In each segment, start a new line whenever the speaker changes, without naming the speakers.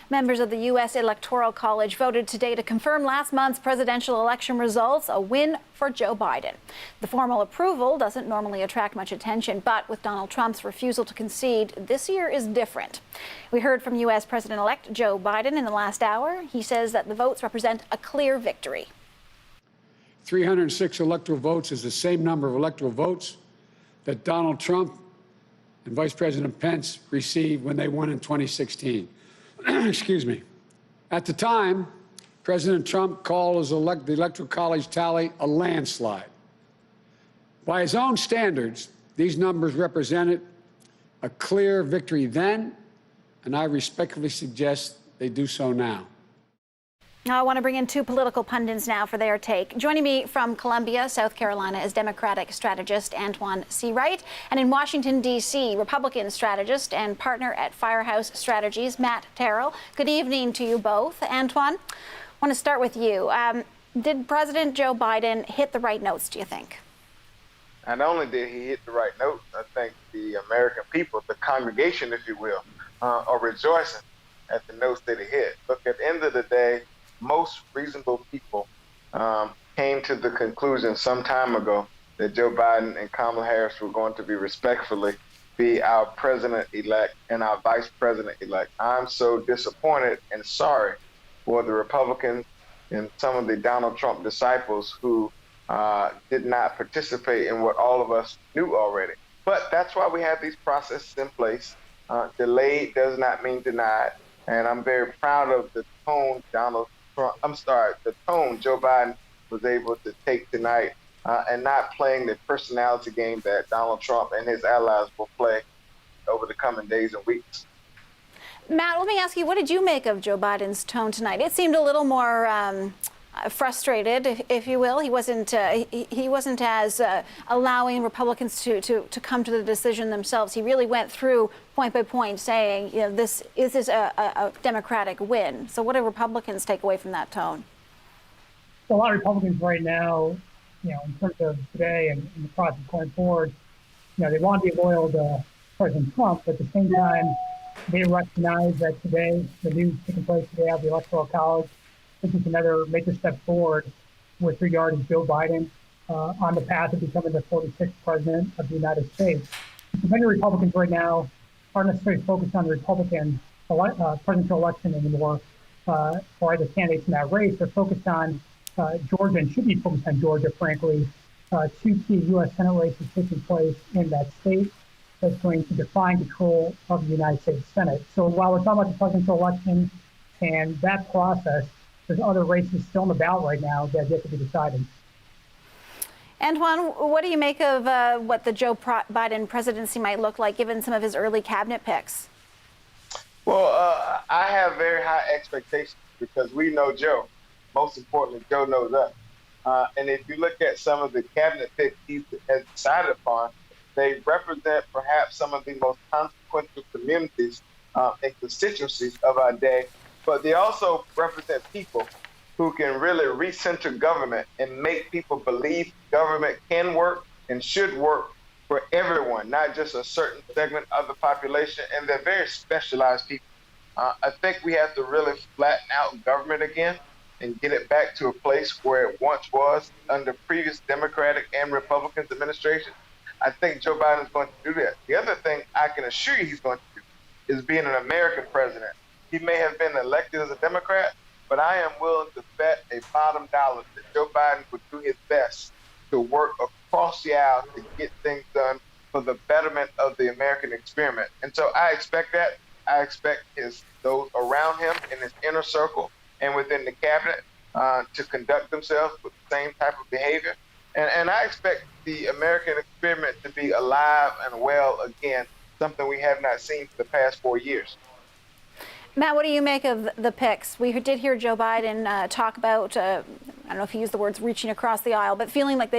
Members of the U.S. Electoral College voted today to confirm last month's presidential election results, a win for Joe Biden. The formal approval doesn't normally attract much attention, but with Donald Trump's refusal to concede, this year is different. We heard from U.S. President-elect Joe Biden in the last hour. He says that the votes represent a clear victory.
306 electoral votes is the same number of electoral votes that Donald Trump and Vice President Pence received when they won in 2016. Excuse me. At the time, President Trump called the Electoral College tally a landslide. By his own standards, these numbers represented a clear victory then, and I respectfully suggest they do so now.
Now, I want to bring in two political pundits now for their take. Joining me from Columbia, South Carolina, is Democratic strategist Antoine Seawright, and in Washington, D.C., Republican strategist and partner at Firehouse Strategies, Matt Terrell. Good evening to you both. Antoine, I want to start with you. Did President Joe Biden hit the right notes, do you think?
Not only did he hit the right notes, I think the American people, the congregation, if you will, are rejoicing at the notes that he hit. Look, at the end of the day, most reasonable people came to the conclusion some time ago that Joe Biden and Kamala Harris were going to respectfully be our president-elect and our vice president-elect. I'm so disappointed and sorry for the Republicans and some of the Donald Trump disciples who did not participate in what all of us knew already. But that's why we have these processes in place. Delayed does not mean denied. And I'm very proud of the tone the tone Joe Biden was able to take tonight and not playing the personality game that Donald Trump and his allies will play over the coming days and weeks.
Matt, let me ask you, what did you make of Joe Biden's tone tonight? It seemed a little more frustrated, if you will. He wasn't as allowing Republicans to come to the decision themselves. He really went through point by point saying, you know, this is a Democratic win. So what do Republicans take away from that tone?
So a lot of Republicans right now, you know, in terms of today and the process going forward, you know, they want to be loyal to President Trump, but at the same time, they recognize that today, the news taking place today at the Electoral College, this is another major step forward with regard to Joe Biden on the path of becoming the 46th president of the United States. So many Republicans right now aren't necessarily focused on the Republican presidential election anymore, or either candidates in that race. They're focused on Georgia and should be focused on Georgia, frankly. Two key U.S. Senate races taking place in that state that's going to define control of the United States Senate. So while we're talking about the presidential election and that process, there's other races still in the ballot right now that yet to be decided.
Antoine, what do you make of what the Joe Biden presidency might look like, given some of his early cabinet picks?
Well, I have very high expectations because we know Joe. Most importantly, Joe knows us. And if you look at some of the cabinet picks he has decided upon, they represent perhaps some of the most consequential communities and constituencies of our day. But they also represent people who can really recenter government and make people believe government can work and should work for everyone, not just a certain segment of the population. And they're very specialized people. I think we have to really flatten out government again and get it back to a place where it once was under previous Democratic and Republican administrations. I think Joe Biden is going to do that. The other thing I can assure you he's going to do is being an American president. He may have been elected as a Democrat, but I am willing to bet a bottom dollar that Joe Biden would do his best to work across the aisle to get things done for the betterment of the American experiment. And so I expect that. I expect those around him in his inner circle and within the cabinet to conduct themselves with the same type of behavior. And I expect the American experiment to be alive and well again, something we have not seen for the past 4 years.
Matt, what do you make of the picks? We did hear Joe Biden talk about, I don't know if he used the words reaching across the aisle, but feeling like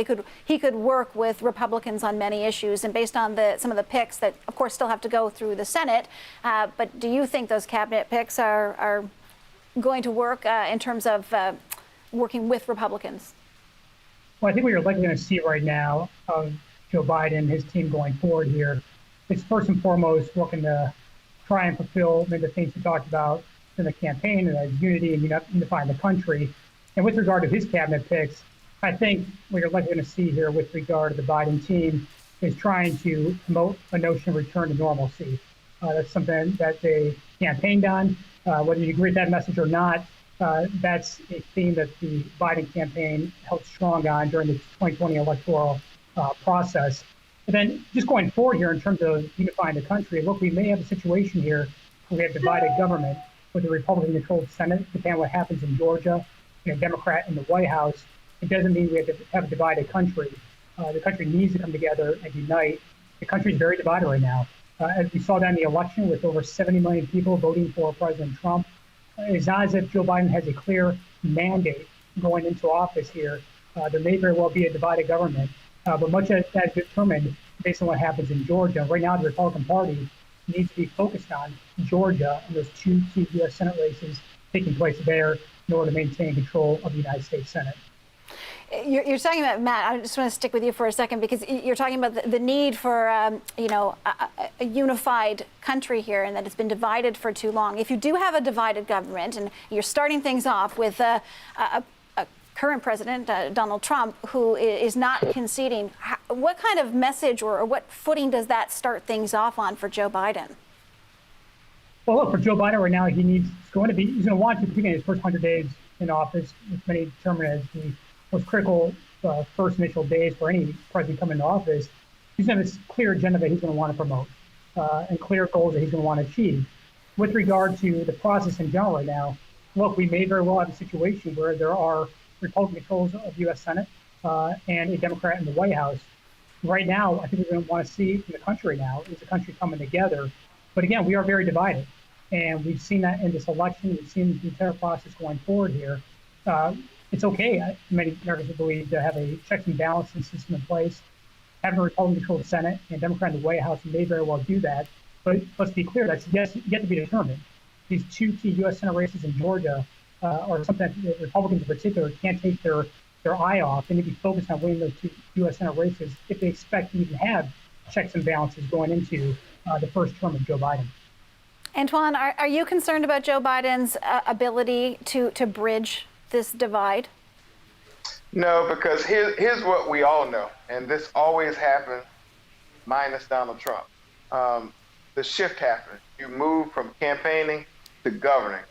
he could work with Republicans on many issues. And based on some of the picks that, of course, still have to go through the Senate, but do you think those cabinet picks are going to work in terms of working with Republicans?
Well, I think what you're likely going to see right now of Joe Biden and his team going forward here is first and foremost looking to try and fulfill the things you talked about in the campaign and as unity and unifying the country. And with regard to his cabinet picks, I think what you're likely going to see here with regard to the Biden team is trying to promote a notion of return to normalcy. That's something that they campaigned on. Whether you agree with that message or not, that's a theme that the Biden campaign held strong on during the 2020 electoral process. And then just going forward here in terms of unifying the country, look, we may have a situation here where we have divided government with a Republican-controlled Senate, depending on what happens in Georgia, and a Democrat in the White House. It doesn't mean we have to have a divided country. The country needs to come together and unite. The country is very divided right now. As we saw that in the election with over 70 million people voting for President Trump, it's not as if Joe Biden has a clear mandate going into office here. There may very well be a divided government, but much of that is determined based on what happens in Georgia. Right now, the Republican Party needs to be focused on Georgia and those two key U.S. Senate races taking place there in order to maintain control of the United States Senate.
You're talking about, Matt, I just want to stick with you for a second because you're talking about the need for, a unified country here and that it's been divided for too long. If you do have a divided government and you're starting things off with a current president, Donald Trump, who is not conceding, what kind of message or what footing does that start things off on for Joe Biden?
Well, look, for Joe Biden right now, he's going to want to begin his first 100 days in office, which many determine as the most critical first initial days for any president coming into office. He's going to have this clear agenda that he's going to want to promote and clear goals that he's going to want to achieve. With regard to the process in general right now, look, we may very well have a situation where there are Republican controls of the U.S. Senate and a Democrat in the White House. Right now, I think we're going to want to see in the country now is the country coming together. But again, we are very divided. And we've seen that in this election. We've seen the entire process going forward here. It's okay, many Americans believe, to have a checks and balances system in place. Having a Republican-controlled Senate and a Democrat in the White House may very well do that. But let's be clear, that's yet to be determined. These two key U.S. Senate races in Georgia are something that Republicans in particular can't take their eye off. They need to be focused on winning those two U.S. Senate races if they expect to even have checks and balances going into the first term of Joe Biden.
Antoine, are you concerned about Joe Biden's ability to bridge this divide?
No, because here's what we all know, and this always happens minus Donald Trump. The shift happens. You move from campaigning to governing.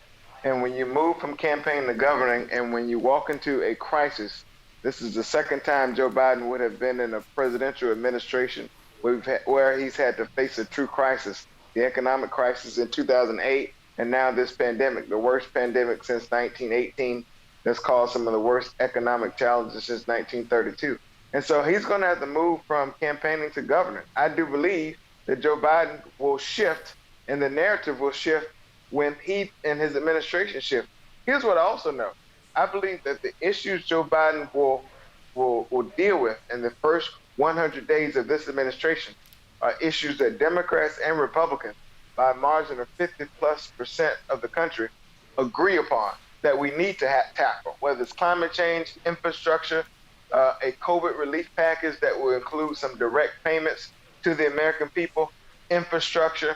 And when you move from campaigning to governing, and when you walk into a crisis, this is the second time Joe Biden would have been in a presidential administration where he's had to face a true crisis. The economic crisis in 2008, and now this pandemic, the worst pandemic since 1918, that's caused some of the worst economic challenges since 1932. And so he's going to have to move from campaigning to governing. I do believe that Joe Biden will shift, and the narrative will shift when he and his administration shift. Here's what I also know. I believe that the issues Joe Biden will deal with in the first 100 days of this administration are issues that Democrats and Republicans, by a margin of 50+% of the country, agree upon that we need to tackle, whether it's climate change, infrastructure, a COVID relief package that will include some direct payments to the American people, infrastructure,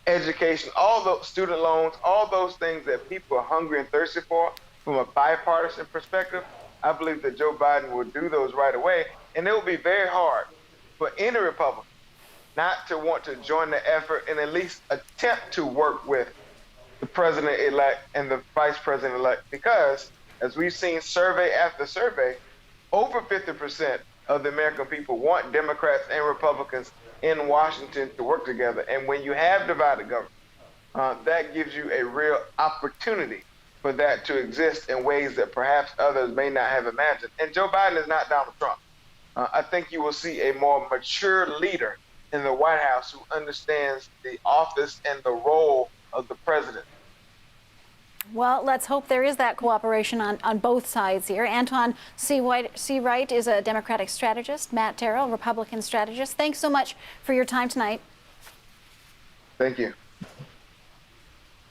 education, all those student loans, all those things that people are hungry and thirsty for from a bipartisan perspective. I believe that Joe Biden will do those right away, and it will be very hard for any Republican not to want to join the effort and at least attempt to work with the president-elect and the vice president-elect, because as we've seen survey after survey, over 50% of the American people want Democrats and Republicans in Washington to work together. And when you have divided government, that gives you a real opportunity for that to exist in ways that perhaps others may not have imagined. And Joe Biden is not Donald Trump. I think you will see a more mature leader in the White House who understands the office and the role of the president.
Well, let's hope there is that cooperation on both sides here. Anton C. Wright is a Democratic strategist. Matt Terrell, Republican strategist. Thanks so much for your time tonight.
Thank you.